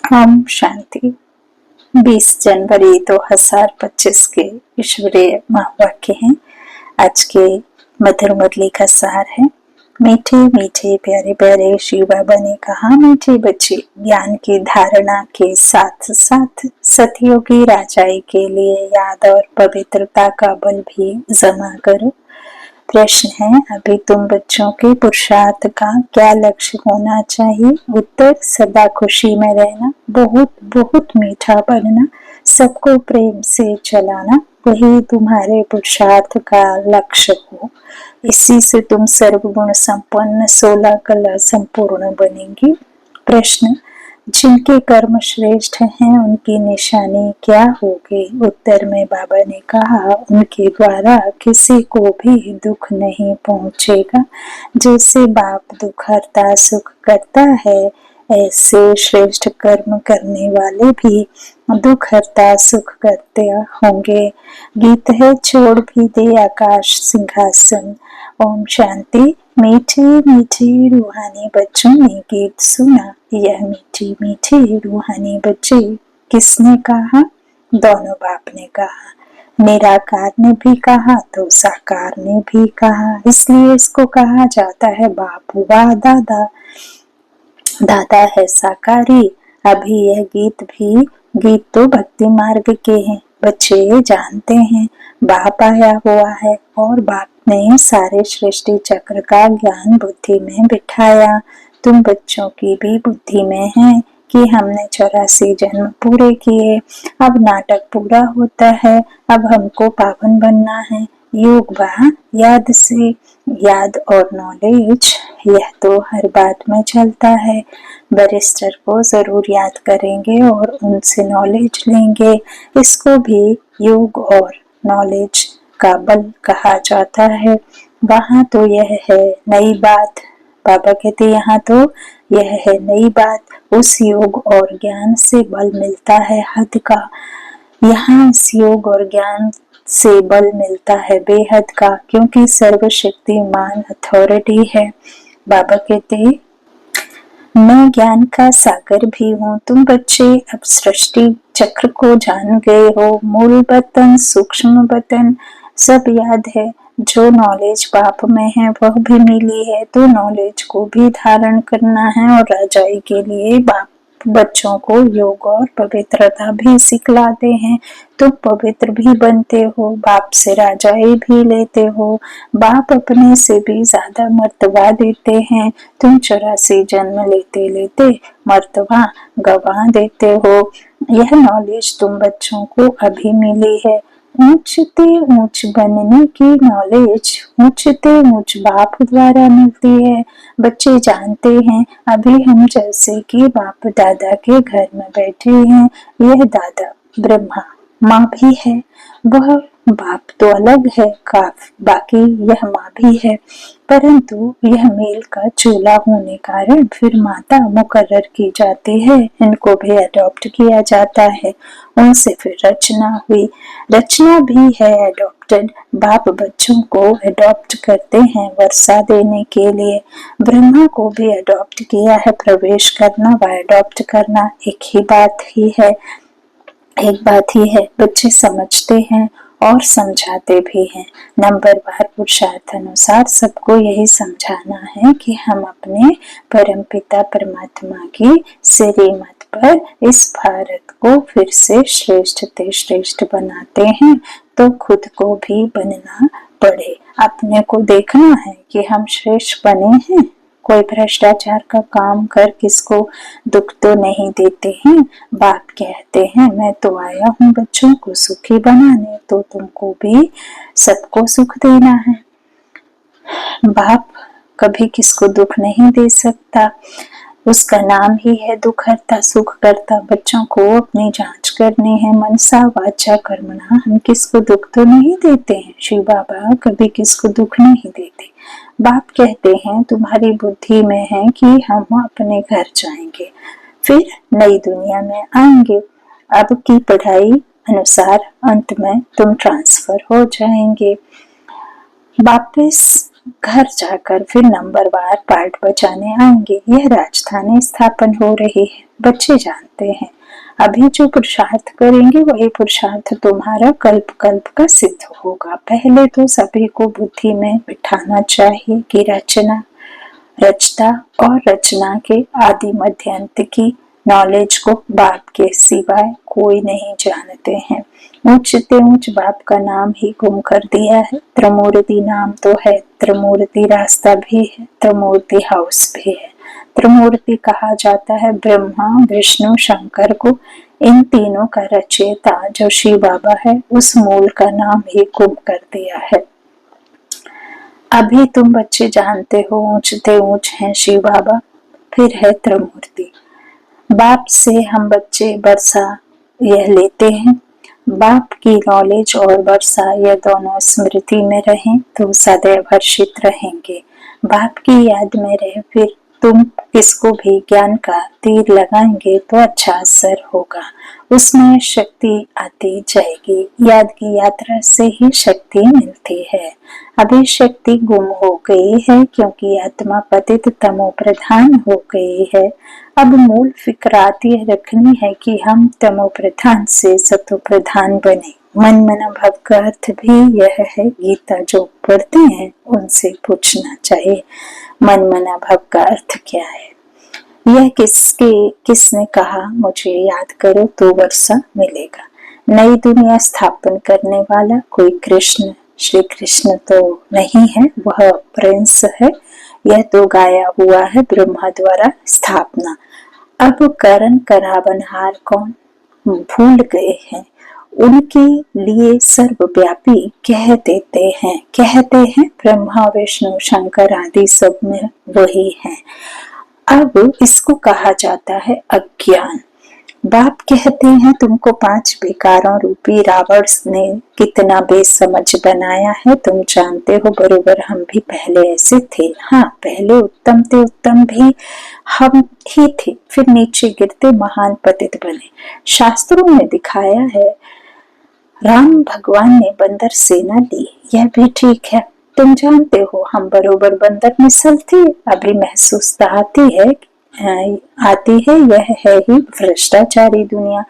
ओम शांति। 20 जनवरी 2025 के ईश्वरीय महावाक्य हैं। आज के मधुर मुरली का सार है। मीठे मीठे प्यारे प्यारे शिव बाबा ने कहा, मीठे बच्चे, ज्ञान की धारणा के साथ साथ सतयोगी राजाई के लिए याद और पवित्रता का बल भी जमा करो। प्रश्न है, अभी तुम बच्चों के पुरुषार्थ का क्या लक्ष्य होना चाहिए? उत्तर, सदा खुशी में रहना, बहुत बहुत मीठा बनना, सबको प्रेम से चलाना, वही तुम्हारे पुरुषार्थ का लक्ष्य हो। इसी से तुम सर्वगुण संपन्न 16 कला संपूर्ण बनेंगी। प्रश्न, जिनके कर्म श्रेष्ठ हैं उनकी निशानी क्या होगी? उत्तर में बाबा ने कहा, उनके द्वारा किसी को भी दुख नहीं पहुंचेगा। जैसे बाप दुख हरता सुख करता है, ऐसे श्रेष्ठ कर्म करने वाले भी दुख हरता सुख करते होंगे। गीत है, छोड़ भी दे आकाश सिंहासन। ओम शांति। मीठे मीठे रूहानी बच्चों ने गीत सुना। यह मीठी मीठी रूहानी बच्चे किसने कहा? दोनों बाप ने कहा। निराकार ने भी कहा तो साकार ने भी कहा, इसलिए इसको कहा जाता है बाप व दादा। दादा है साकारी। अभी यह गीत तो भक्ति मार्ग के हैं। बच्चे जानते हैं बाप आया हुआ है और बाप ने सारे सृष्टि चक्र का ज्ञान बुद्धि में बिठाया। तुम बच्चों की भी बुद्धि में है कि हमने 84 जन्म पूरे किए, अब नाटक पूरा होता है, अब हमको पावन बनना है। योग व याद से, याद और नॉलेज, यह तो हर बात में चलता है। बैरिस्टर को जरूर याद करेंगे और उनसे नॉलेज लेंगे। इसको भी योग और नॉलेज का बल कहा जाता है। वहाँ तो यह है नई बात। बाबा कहते यहाँ तो यह है नई बात। उस योग और ज्ञान से बल मिलता है हद का। यहाँ इस योग और ज्ञान से बल मिलता है बेहद का, क्योंकि सर्वशक्तिमान अथॉरिटी है। बाबा कहते, मैं ज्ञान का सागर भी हूँ। तुम बच्चे अब सृष्टि चक्र को जान गए हो। मूल बतन, सूक्ष्म बतन सब याद है। जो नॉलेज बाप में है वह भी मिली है, तो नॉलेज को भी धारण करना है। और राजाई के लिए बाप बच्चों को योग और पवित्रता भी सिखलाते हैं। तुम पवित्र भी बनते हो, बाप से राजाई भी लेते हो। बाप अपने से भी ज्यादा मर्तबा देते हैं। तुम 84 जन्म लेते लेते मर्तबा गवा देते हो। यह नॉलेज तुम बच्चों को अभी मिली है। ऊंचते ऊंच बनने की नॉलेज ऊंचते ऊंच बाप द्वारा मिलती है। बच्चे जानते हैं अभी हम जैसे कि बाप दादा के घर में बैठे हैं। यह दादा ब्रह्मा, माँ भी है। वह बाप तो अलग है, बाकी यह माँ भी है, परंतु यह मेल का चूल्हा होने कारण फिर माता मुकर्रर की जाती है। इनको भी अडॉप्ट किया जाता है। उनसे फिर रचना हुई। रचना भी है एडॉप्टेड। बाप बच्चों को एडॉप्ट करते हैं वर्षा देने के लिए। ब्रह्मा को भी एडॉप्ट किया है। प्रवेश करना व एडॉप्ट करना एक बात ही है। बच्चे समझते हैं और समझाते भी हैं। नंबरवार पुरुषार्थ अनुसार सबको यही समझाना है कि हम अपने परमपिता परमात्मा की श्रीमत पर इस भारत को फिर से श्रेष्ठ ते श्रेष्ठ बनाते हैं, तो खुद को भी बनना पड़े। अपने को देखना है कि हम श्रेष्ठ बने हैं। कोई भ्रष्टाचार का काम कर किसको दुख तो नहीं देते हैं। बाप कहते हैं मैं तो आया हूँ बच्चों को सुखी बनाने, तो तुमको भी सबको सुख देना है। बाप कभी किसको दुख नहीं दे सकता। उसका नाम ही है दुख हरता सुख करता। बच्चों को अपनी जांच करनी है, मनसा वाचा कर्मणा। हम किसको दुख तो नहीं देते हैं। शिव बाबा कभी किसको दुख नहीं देते। बाप कहते हैं तुम्हारी बुद्धि में है कि हम अपने घर जाएंगे, फिर नई दुनिया में आएंगे। अब की पढ़ाई अनुसार अंत में तुम ट्रांसफर हो जाएंगे। वापस घर जाकर फिर नंबरवार पार्ट बचाने आएंगे। यह राजधानी स्थापन हो रही है। बच्चे जानते हैं अभी जो पुरुषार्थ करेंगे वही पुरुषार्थ तुम्हारा कल्प कल्प का सिद्ध होगा। पहले तो सभी को बुद्धि में बिठाना चाहिए कि रचता और रचना के आदि मध्य अंत की नॉलेज को बाप के सिवाय कोई नहीं जानते हैं। ऊंचते ऊंच बाप का नाम ही गुम कर दिया है। त्रिमूर्ति नाम तो है, त्रिमूर्ति रास्ता भी है, त्रिमूर्ति हाउस भी है। त्रिमूर्ति कहा जाता है ब्रह्मा विष्णु शंकर को। इन तीनों का रचयिता जो शिव बाबा है उस मूल का नाम ही गुम कर दिया है। अभी तुम बच्चे जानते हो ऊंचते ऊंच हैं शिव बाबा, फिर है त्रिमूर्ति। बाप से हम बच्चे वर्षा यह लेते हैं। बाप की नॉलेज और वर्षा यह दोनों स्मृति में रहें तो सदैव हर्षित रहेंगे। बाप की याद में रहे, फिर तुम किसको भी ज्ञान का तीर लगाएंगे तो अच्छा असर होगा, उसमें शक्ति आती जाएगी। याद की यात्रा से ही शक्ति मिलती है। अभी शक्ति गुम हो गई है क्योंकि आत्मा पतित तमो प्रधान हो गई है। अब मूल फिक्रात यह रखनी है कि हम तमो प्रधान से सतो प्रधान बने। मन मना भाव का अर्थ भी यह है। गीता जो पढ़ते हैं उनसे पूछना चाहिए मन मना भाव का अर्थ क्या है। यह किसने कहा मुझे याद करो तो वर्षा मिलेगा। नई दुनिया स्थापन करने वाला कोई कृष्ण श्री कृष्ण तो नहीं है, वह प्रिंस है। यह तो गाया हुआ है ब्रह्मा द्वारा स्थापना। अब करण करावनहार कौन भूल गए हैं। उनके लिए सर्वव्यापी कहते हैं ब्रह्मा विष्णु शंकर आदि सब में वही है। अब इसको कहा जाता है अज्ञान। बाप कहते हैं तुमको 5 विकारों रूपी रावण ने कितना बेसमझ बनाया है तुम जानते हो। बरोबर हम भी पहले ऐसे थे। हाँ, पहले उत्तम भी हम ही थे, फिर नीचे गिरते महान पतित बने। शास्त्रों में दिखाया है राम भगवान ने बंदर सेना ली, यह भी ठीक है। तुम जानते हो हम बरोबर बंदर मिसल थे। अभी महसूस आती है यह है ही भ्रष्टाचारी दुनिया।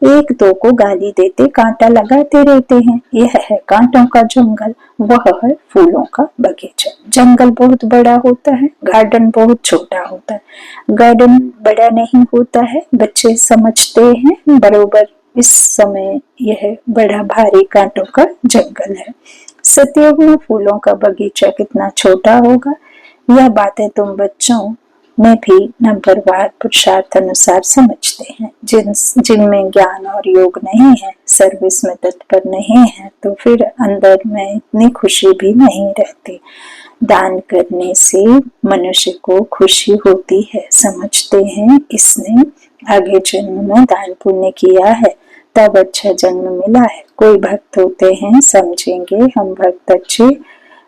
एक दो को गाली देते कांटा लगाते रहते हैं। यह है कांटों का जंगल, वह है फूलों का बगीचा। जंगल बहुत बड़ा होता है, गार्डन बहुत छोटा होता है। गार्डन बड़ा नहीं होता है, बच्चे समझते हैं बरोबर। इस समय यह बड़ा भारी कांटों का जंगल है। सतयुग में फूलों का बगीचा कितना छोटा होगा। यह बातें तुम बच्चों में भी नंबरवार पुरुषार्थ अनुसार समझते हैं। जिनमें ज्ञान और योग नहीं है, सर्विस में तत्पर नहीं है, तो फिर अंदर में इतनी खुशी भी नहीं रहती। दान करने से मनुष्य को खुशी होती है, समझते हैं इसने आगे जन्म में दान पुण्य किया है तब अच्छा जन्म मिला है। कोई भक्त होते हैं, समझेंगे हम भक्त अच्छे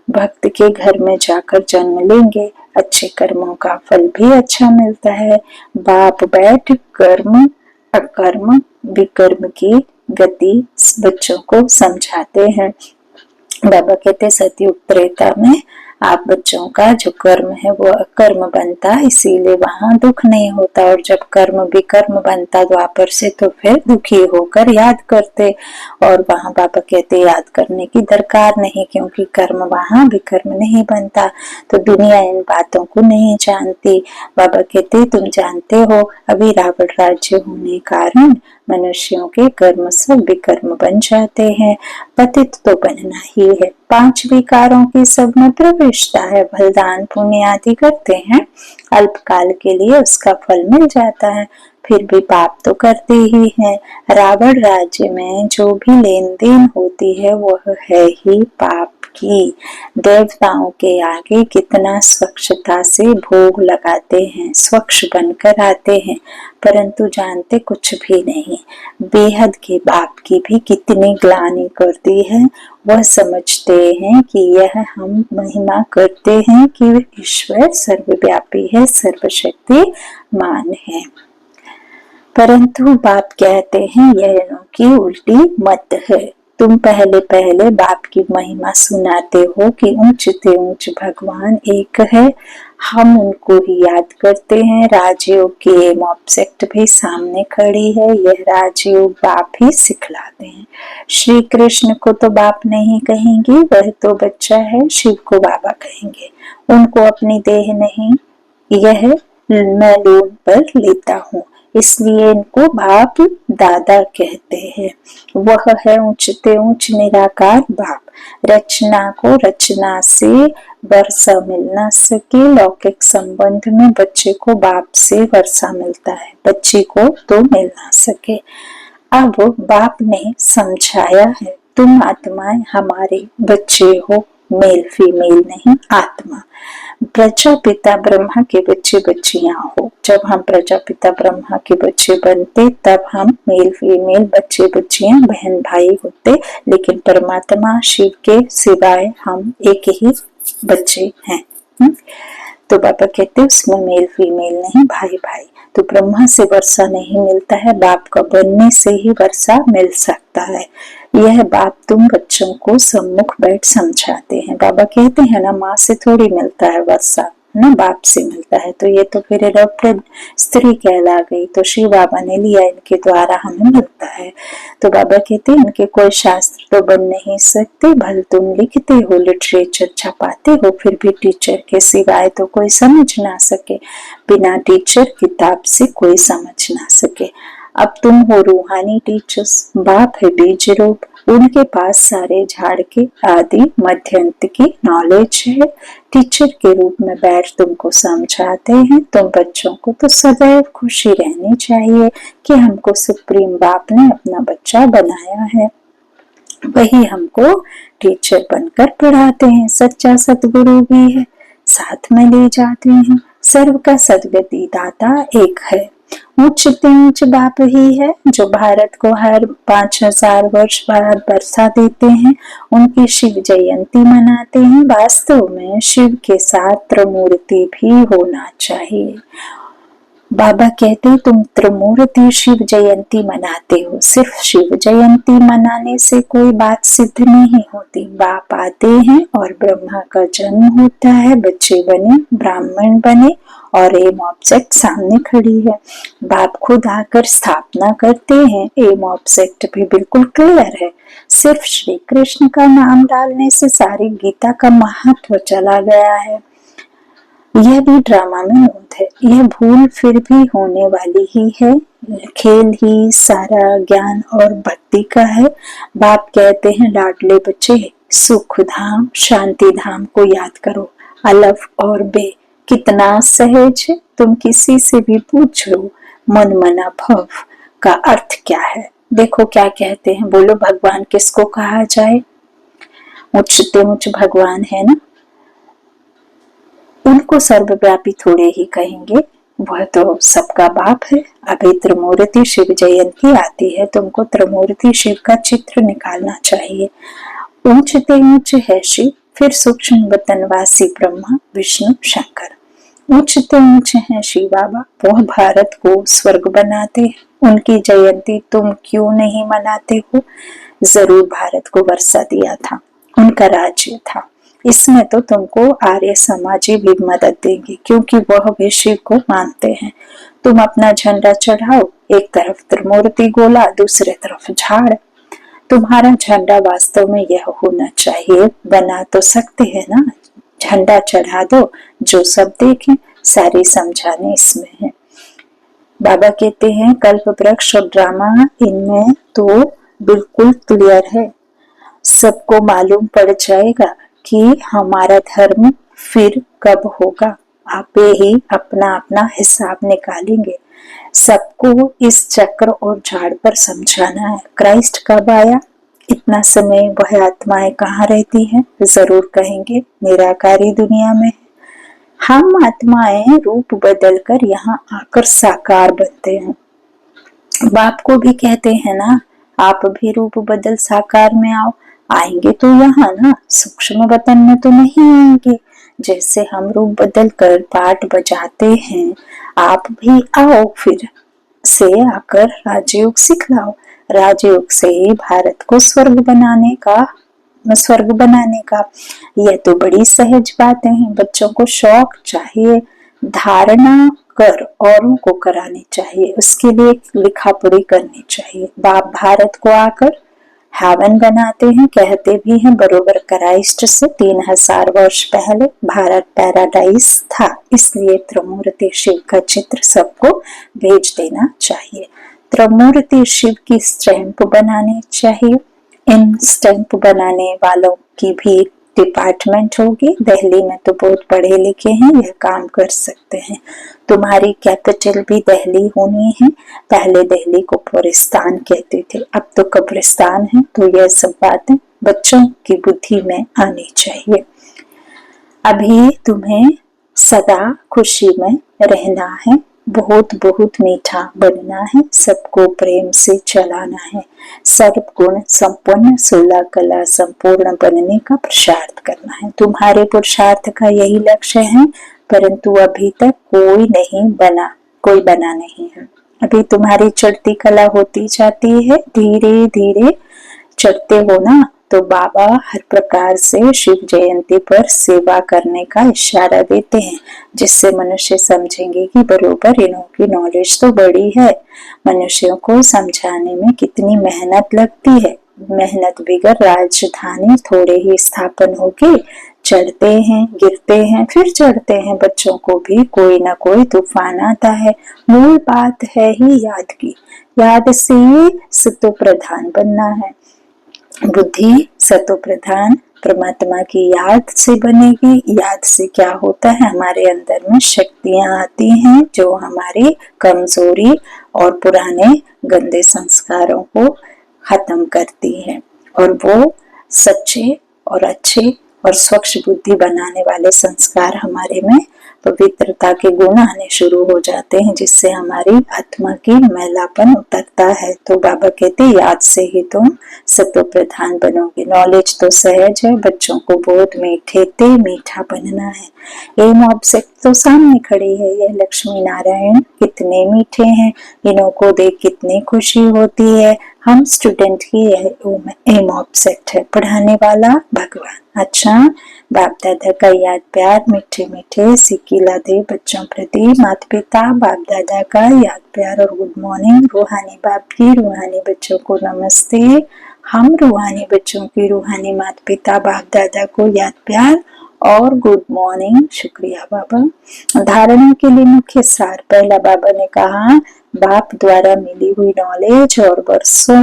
भक्त के घर में जाकर जन्म लेंगे, अच्छे कर्मों का फल भी अच्छा मिलता है। बाप बैठ कर्म अकर्म विकर्म की गति बच्चों को समझाते हैं। बाबा कहते सतयुग त्रेता में आप बच्चों का जो कर्म है वो अकर्म बनता, इसीलिए वहां दुख नहीं होता। और जब कर्म विकर्म बनता द्वापर से तो फिर दुखी होकर याद करते। और वहां बाबा कहते याद करने की दरकार नहीं, क्योंकि कर्म वहां विकर्म नहीं बनता। तो दुनिया इन बातों को नहीं जानती। बाबा कहते तुम जानते हो अभी रावण राज्य होने कारण मनुष्यों के कर्म सब विकर्म बन जाते हैं। पतित तो बनना ही है। 5 विकारों की सब में प्रवेशता है। बलिदान पुण्य आदि करते हैं, अल्पकाल के लिए उसका फल मिल जाता है, फिर भी पाप तो करते ही हैं। रावण राज्य में जो भी लेन देन होती है वह है ही पाप की। देवताओं के आगे कितना स्वच्छता से भोग लगाते हैं, स्वच्छ बनकर आते हैं, परंतु जानते कुछ भी नहीं। बेहद के बाप की भी कितनी ग्लानि करती है। वह समझते हैं कि यह हम महिमा करते हैं कि ईश्वर सर्वव्यापी है, सर्वशक्तिमान है, परंतु बाप कहते हैं यह की उल्टी मत है। तुम पहले बाप की महिमा सुनाते हो कि ऊंच ते ऊंच भगवान एक है, हम उनको ही याद करते हैं। राजयोग की ऑब्जेक्ट भी सामने खड़ी है, यह राजयोग बाप ही सिखलाते हैं। श्री कृष्ण को तो बाप नहीं कहेंगे, वह तो बच्चा है। शिव को बाबा कहेंगे, उनको अपनी देह नहीं, यह मैं लोन पर लेता हूँ, इसलिए इनको बाप दादा कहते हैं। वह है ऊंचते ऊंच निराकार बाप। रचना को रचना से वर्षा मिल ना सके, लौकिक संबंध में बच्चे को बाप से वर्षा मिलता है, बच्ची को तो मिल ना सके। अब बाप ने समझाया है, तुम आत्माएं हमारे बच्चे हो, मेल फीमेल नहीं, आत्मा। प्रजापिता ब्रह्मा के बच्चे बच्चियां हो। जब हम प्रजापिता ब्रह्मा के बच्चे बनते तब हम मेल फीमेल बच्चे बच्चियां बहन भाई होते, लेकिन परमात्मा शिव के सिवाय हम एक ही बच्चे हैं। तो बाबा कहते उसमें मेल फीमेल नहीं, भाई भाई। तो ब्रह्मा से वर्षा नहीं मिलता है, बाप का बनने से ही वर्षा मिल सकता है। यह बाप तुम बच्चों को सम्मुख बैठ समझाते हैं। बाबा कहते हैं ना, माँ से थोड़ी मिलता है वर्षा, ना बाप से मिलता है। तो ये तो फिर रौप्य स्त्री कहला गई, तो शिव बाबा ने लिया, इनके द्वारा हमें मिलता है। तो बाबा कहते हैं इनके कोई शास्त्र तो बन नहीं सकते, भले तुम लिखते हो, लिटरेचर छपाते हो, फिर भी टीचर के सिवाय तो कोई समझ ना सके। बिना टीचर किताब से कोई समझ ना सके। अब तुम हो रूहानी टीचर्स, बाप है बीज रूप, उनके पास सारे झाड़ के आदि मध्यंत की नॉलेज है। टीचर के रूप में बैठ तुमको समझाते हैं। तुम बच्चों को तो सदैव खुशी रहनी चाहिए कि हमको सुप्रीम बाप ने अपना बच्चा बनाया है, वही हमको टीचर बनकर पढ़ाते हैं। सच्चा सतगुरु भी है, साथ में ले जाते हैं। सर्व का सदगति दाता एक है। उच्चते उच्च बाप ही है जो भारत को हर 5000 वर्ष बाद वर्षा देते हैं। उनकी शिव जयंती मनाते हैं। वास्तव में शिव के साथ त्रिमूर्ति भी होना चाहिए। बाबा कहते तुम त्रिमूर्ति शिव जयंती मनाते हो, सिर्फ शिव जयंती मनाने से कोई बात सिद्ध नहीं होती। बाप आते हैं और ब्रह्मा का जन्म होता है, बच्चे बने, ब्राह्मण बने और एम ऑब्जेक्ट सामने खड़ी है। बाप खुद आकर स्थापना करते हैं। एम ऑब्जेक्ट भी बिल्कुल क्लियर है। सिर्फ श्री कृष्ण का नाम डालने से सारी गीता का महत्व चला गया है। यह भी ड्रामा में मूड है, यह भूल फिर भी होने वाली ही है। खेल ही सारा ज्ञान और भक्ति का है। बाप कहते हैं लाडले बच्चे, सुख धाम शांति धाम को याद करो। अलफ और बे कितना सहज है, तुम किसी से भी पूछ लो। मन मना भव का अर्थ क्या है? देखो क्या कहते हैं, बोलो भगवान किसको कहा जाए? उच्चते उच्च भगवान है ना, उनको सर्वव्यापी थोड़े ही कहेंगे, वह तो सबका बाप है। अभी त्रिमूर्ति शिव जयंती आती है, तुमको त्रिमूर्ति शिव का चित्र निकालना चाहिए। ऊंचते ऊंच है शिव, फिर सूक्ष्म वतनवासी ब्रह्मा विष्णु शंकर। ऊंचते ऊंच है शिव बाबा, वह भारत को स्वर्ग बनाते हैं। उनकी जयंती तुम क्यों नहीं मनाते हो? जरूर भारत को वर्षा दिया था, उनका राज्य था। इसमें तो तुमको आर्य समाजी भी मदद देंगे, क्योंकि वह भी शिव को मानते हैं। तुम अपना झंडा चढ़ाओ, एक तरफ त्रिमूर्ति गोला, दूसरे तरफ झाड़। तुम्हारा झंडा वास्तव में यह होना चाहिए, बना तो सकते हैं ना, झंडा चढ़ा दो, जो सब देखें। सारी समझाने इसमें है। बाबा कहते हैं कल्प वृक्ष और ड्रामा, इनमें तो बिल्कुल क्लियर है। सबको मालूम पड़ जाएगा कि हमारा धर्म फिर कब होगा। आप ही अपना अपना हिसाब निकालेंगे। सबको इस चक्र और झाड़ पर समझाना है। क्राइस्ट कब आया, इतना समय वह आत्माएं कहाँ रहती हैं? जरूर कहेंगे निराकारी दुनिया में। हम आत्माएं रूप बदल कर यहाँ आकर साकार बनते हैं। बाप को भी कहते हैं ना, आप भी रूप बदल साकार में आओ। आएंगे तो यहाँ ना, सूक्ष्म वतन में तो नहीं आएंगे। जैसे हम रूप बदल कर पाठ बजाते हैं, आप भी आओ, फिर से आकर राजयोग सिखलाओ। राजयोग से ही भारत को स्वर्ग बनाने का स्वर्ग बनाने का। यह तो बड़ी सहज बातें हैं। बच्चों को शौक चाहिए, धारणा कर औरों को करानी चाहिए, उसके लिए लिखा पढ़ी करनी चाहिए। बाप भारत को आकर हेवन बनाते हैं, कहते भी हैं बरोबर क्राइस्ट से 3000 वर्ष पहले भारत पैराडाइज था, इसलिए त्रिमूर्ति शिव का चित्र सबको भेज देना चाहिए। त्रिमूर्ति शिव की स्टैंप बनानी चाहिए। इन स्टैंप बनाने वालों की भी डिपार्टमेंट होगी। दिल्ली में तो बहुत पढ़े लिखे हैं, यह काम कर सकते हैं। तुम्हारी कैपिटल भी दिल्ली होनी है। पहले दिल्ली को पुरिस्तान कहते थे, अब तो कब्रिस्तान है। तो यह सब बातें बच्चों की बुद्धि में आनी चाहिए। अभी तुम्हें सदा खुशी में रहना है, बहुत बहुत मीठा बनना है, सबको प्रेम से चलाना है, सर्व गुण संपन्न 16 कला संपूर्ण बनने का पुरुषार्थ करना है। तुम्हारे पुरुषार्थ का यही लक्ष्य है, परंतु अभी तक कोई बना नहीं है। अभी तुम्हारी चढ़ती कला होती जाती है, धीरे धीरे चढ़ते हो ना, तो बाबा हर प्रकार से शिव जयंती पर सेवा करने का इशारा देते हैं, जिससे मनुष्य समझेंगे कि बरोबर इन्हों की नॉलेज तो बड़ी है। मनुष्यों को समझाने में कितनी मेहनत लगती है। मेहनत बिगर राजधानी थोड़े ही स्थापन होगी। चढ़ते हैं, गिरते हैं, फिर चढ़ते हैं। बच्चों को भी कोई ना कोई तूफान आता है। मूल बात है ही याद की। याद से ही सतो प्रधान बनना है। बुद्धि सतो प्रधान परमात्मा की याद से बनेगी। याद से क्या होता है, हमारे अंदर में शक्तियां आती हैं जो हमारी कमजोरी और पुराने गंदे संस्कारों को खत्म करती हैं, और वो सच्चे और अच्छे और स्वच्छ बुद्धि बनाने वाले संस्कार हमारे में पवित्रता के गुण आने शुरू हो जाते हैं, जिससे हमारी आत्मा की मैलापन उतरता है। तो बाबा कहते याद से ही तुम सतो प्रधान बनोगे। नॉलेज तो सहज है, बच्चों को बहुत मीठा बनना है। एम ऑब्जेक्ट तो सामने खड़ी है, यह लक्ष्मी नारायण कितने मीठे हैं, इन्हों को देख कितनी खुशी होती है। हम स्टूडेंट की यह एम ऑब्जेक्ट है, पढ़ाने वाला भगवान। अच्छा, बाप दादा का याद प्यार मीठे मीठे सिक्किला दे बच्चों प्रति। माता पिता बाप दादा का याद प्यार और गुड मॉर्निंग। रूहानी बाप की रूहानी बच्चों को नमस्ते। हम रूहानी बच्चों की रूहानी माता पिता बाप दादा को याद प्यार और गुड मॉर्निंग। शुक्रिया बाबा। धारणा के लिए मुख्य सार। पहला बाबा ने कहा, बाप द्वारा मिली हुई नॉलेज और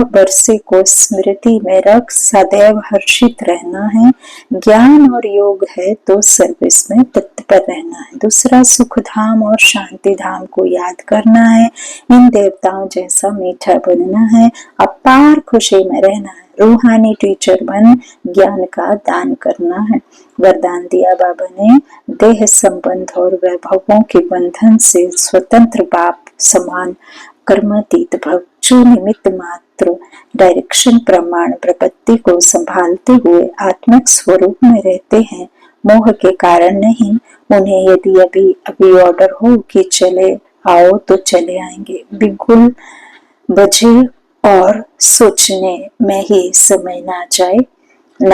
वर्षे को स्मृति में रख सदैव हर्षित रहना है। ज्ञान और योग है तो सर्विस में तत्पर रहना है। दूसरा, सुख धाम और शांति धाम को याद करना है। इन देवताओं जैसा मीठा बनना है, अपार खुशी में रहना है। रूहानी टीचर बन ज्ञान का दान करना है। वरदान दिया बाबा ने, देह संबंध और वैभवों के बंधन से स्वतंत्र बाप समान कर्मातीत भव, जो निमित्त मात्र डायरेक्शन प्रमाण प्रपत्ति को संभालते हुए आत्मिक स्वरूप में रहते हैं, मोह के कारण नहीं। उन्हें यदि अभी ऑर्डर हो कि चले आओ तो चले आएंगे। बिल्कुल बजे और सोचने में ही समय ना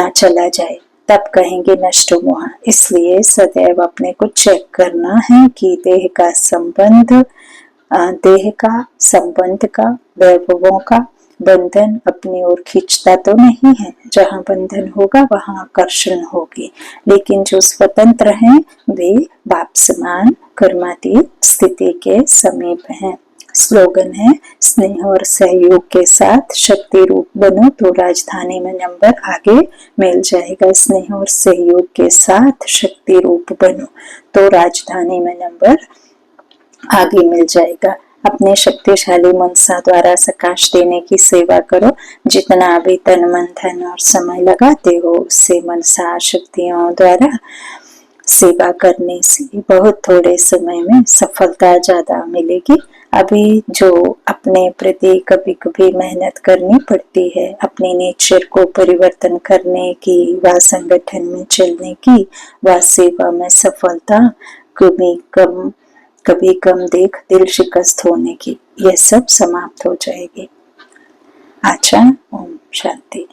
चला जाए, तब कहेंगे नष्ट मोह। इसलिए सदैव अपने को चेक करना है कि देह का संबंध का वैभवों का बंधन अपनी ओर खींचता तो नहीं है। जहाँ बंधन होगा वहाँ आकर्षण होगी, लेकिन जो स्वतंत्र हैं वे बाप समान कर्मातीत स्थिति के समीप हैं। स्लोगन है, स्नेह और सहयोग के साथ शक्ति रूप बनो तो राजधानी में नंबर आगे मिल जाएगा। स्नेह और सहयोग के साथ शक्ति रूप बनो तो राजधानी में नंबर आगे मिल जाएगा। अपने शक्तिशाली मनसा द्वारा सकाश देने की सेवा करो। जितना अभी तन मन धन और समय लगाते हो, उससे मनसा शक्तियों द्वारा सेवा करने से बहुत थोड़े समय में सफलता ज्यादा मिलेगी। अभी जो अपने प्रति कभी कभी मेहनत करनी पड़ती है, अपने नेचर को परिवर्तन करने की, व संगठन में चलने की, व सेवा में सफलता कभी कम देख दिल शिकस्त होने की, यह सब समाप्त हो जाएगी। अच्छा, ओम शांति।